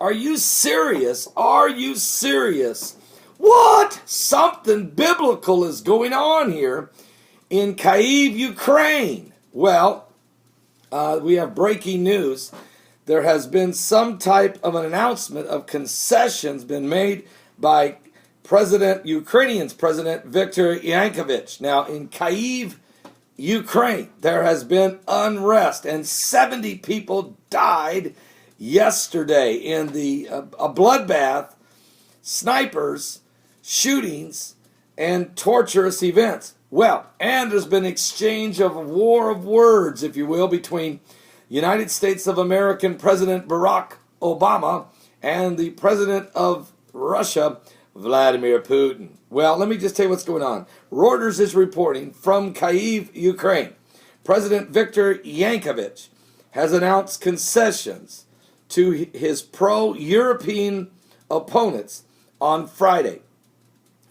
Are you serious? Are you serious? What? Something biblical is going on here in Kyiv, Ukraine. Well, we have breaking news. There has been some type of an announcement of concessions been made by Ukrainian President Viktor Yanukovych. Now, in Kyiv, Ukraine, there has been unrest, and 70 people died yesterday in a bloodbath, snipers, shootings, and torturous events. Well, and there's been exchange of war of words, if you will, between United States of American President Barack Obama and the President of Russia, Vladimir Putin. Well, let me just tell you what's going on. Reuters is reporting from Kyiv, Ukraine. President Viktor Yanukovych has announced concessions to his pro-European opponents on Friday,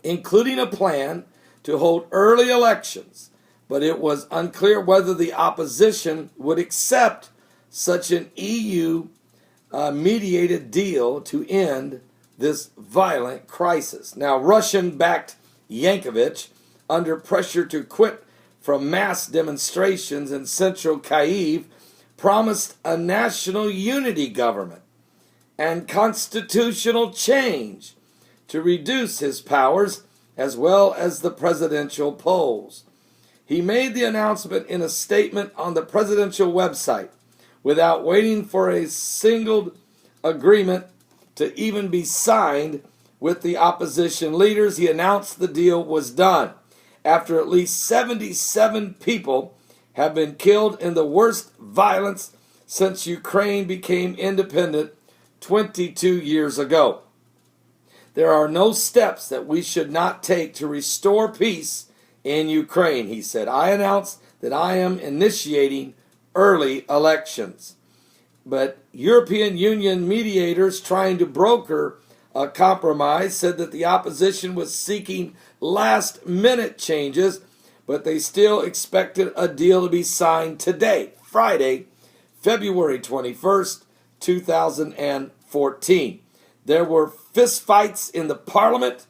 including a plan to hold early elections, but it was unclear whether the opposition would accept such an EU-mediated deal to end this violent crisis. Now, Russian-backed Yanukovych, under pressure to quit from mass demonstrations in central Kyiv, promised a national unity government and constitutional change to reduce his powers as well as the presidential polls. He made the announcement in a statement on the presidential website without waiting for a single agreement to even be signed with the opposition leaders. He announced the deal was done after at least 77 people have been killed in the worst violence since Ukraine became independent 22 years ago. There are no steps that we should not take to restore peace in Ukraine, he said. I announced that I am initiating early elections. But European Union mediators trying to broker a compromise said that the opposition was seeking last-minute changes, but they still expected a deal to be signed today, Friday, February 21st, 2014. There were fistfights in the parliament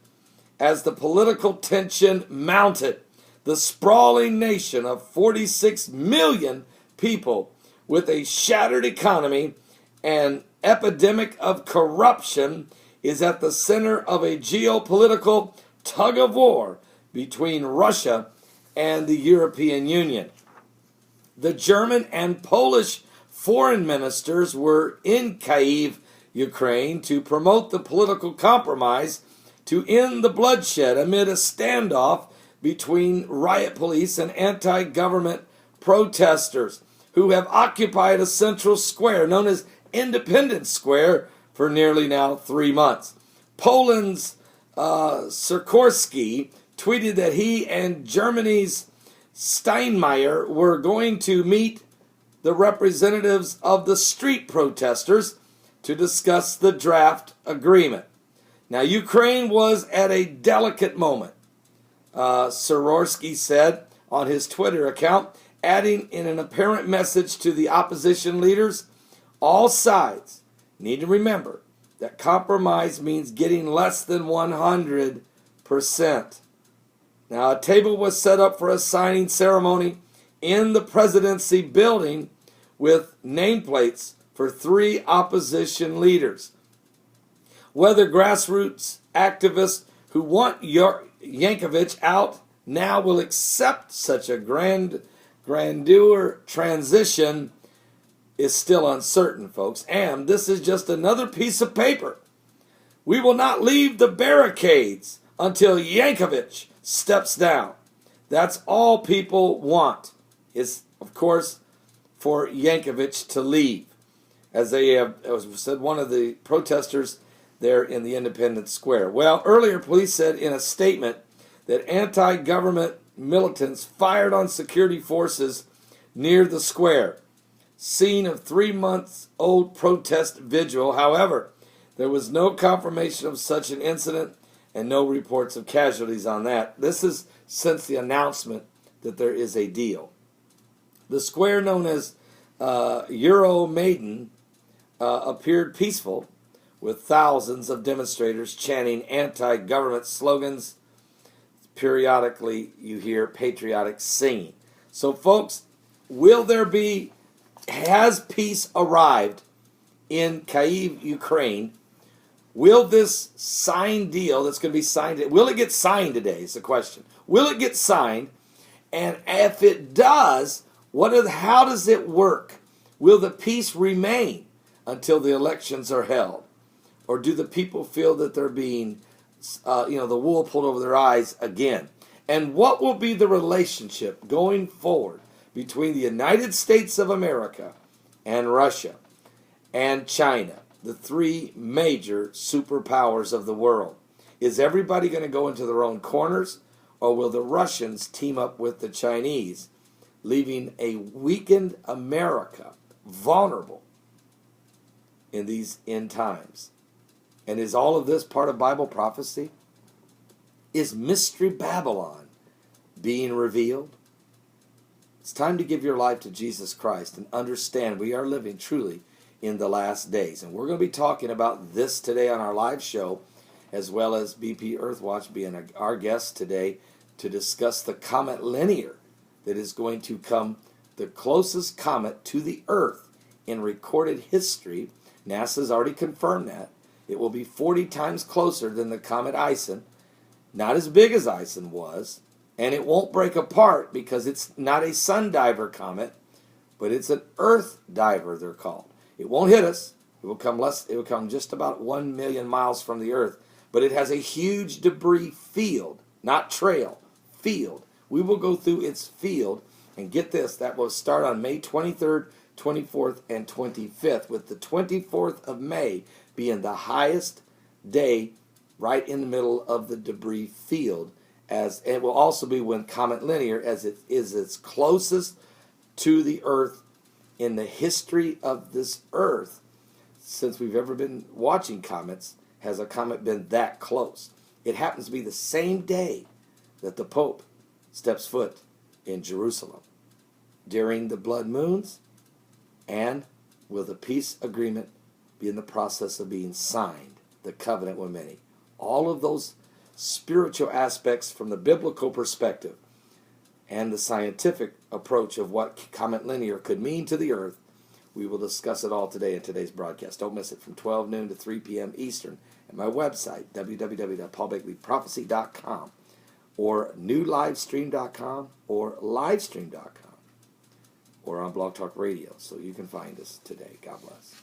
as the political tension mounted. The sprawling nation of 46 million people with a shattered economy and epidemic of corruption is at the center of a geopolitical tug-of-war between Russia and the European Union. The German and Polish foreign ministers were in Kyiv, Ukraine, to promote the political compromise to end the bloodshed amid a standoff between riot police and anti-government protesters who have occupied a central square known as Independence Square for nearly now 3 months. Poland's Sikorski tweeted that he and Germany's Steinmeier were going to meet the representatives of the street protesters to discuss the draft agreement. Now, Ukraine was at a delicate moment, Sikorski said on his Twitter account, adding in an apparent message to the opposition leaders, all sides need to remember that compromise means getting less than 100%. Now, a table was set up for a signing ceremony in the presidency building with nameplates for 3 opposition leaders. Whether grassroots activists who want Yanukovych out now will accept such a grandeur transition is still uncertain, folks. And this is just another piece of paper. We will not leave the barricades until Yanukovych steps down. That's all people want is, of course, for Yanukovych to leave. As they have said, one of the protesters there in the Independence Square. Well, earlier police said in a statement that anti-government militants fired on security forces near the square. Scene of 3-month-old protest vigil. However, there was no confirmation of such an incident and no reports of casualties on that. This is since the announcement that there is a deal. The square known as Euromaidan appeared peaceful with thousands of demonstrators chanting anti-government slogans. Periodically, you hear patriotic singing. So, folks, has peace arrived in Kyiv, Ukraine? Will this signed deal that's going to be signed, will it get signed today is the question. Will it get signed? And if it does, how does it work? Will the peace remain until the elections are held? Or do the people feel that they're being, the wool pulled over their eyes again? And what will be the relationship going forward between the United States of America and Russia and China, the three major superpowers of the world? Is everybody going to go into their own corners, or will the Russians team up with the Chinese, leaving a weakened America vulnerable in these end times? And is all of this part of Bible prophecy? Is Mystery Babylon being revealed? It's time to give your life to Jesus Christ and understand we are living truly in the last days. And we're going to be talking about this today on our live show, as well as BP Earthwatch being our guest today to discuss the comet Linear that is going to come the closest comet to the Earth in recorded history. NASA's already confirmed that. It will be 40 times closer than the comet Ison. Not as big as Ison was, and it won't break apart because it's not a sundiver comet, but it's an Earth diver, they're called. It won't hit us. It will come just about 1 million miles from the Earth, but it has a huge debris field, not trail, field. We will go through its field, and get this, that will start on May 23rd, 24th, and 25th, with the 24th of May being the highest day right in the middle of the debris field. As it will also be when Comet Linear, as it is its closest to the Earth in the history of this Earth, since we've ever been watching comets, has a comet been that close. It happens to be the same day that the Pope steps foot in Jerusalem. During the blood moons, and will the peace agreement be in the process of being signed, the covenant with many? All of those spiritual aspects from the biblical perspective and the scientific approach of what Comet Linear could mean to the Earth, we will discuss it all today in today's broadcast. Don't miss it from 12 noon to 3 p.m. Eastern at my website, www.paulbegleyprophecy.com, or newlivestream.com, or livestream.com, or on Blog Talk Radio. So you can find us today. God bless.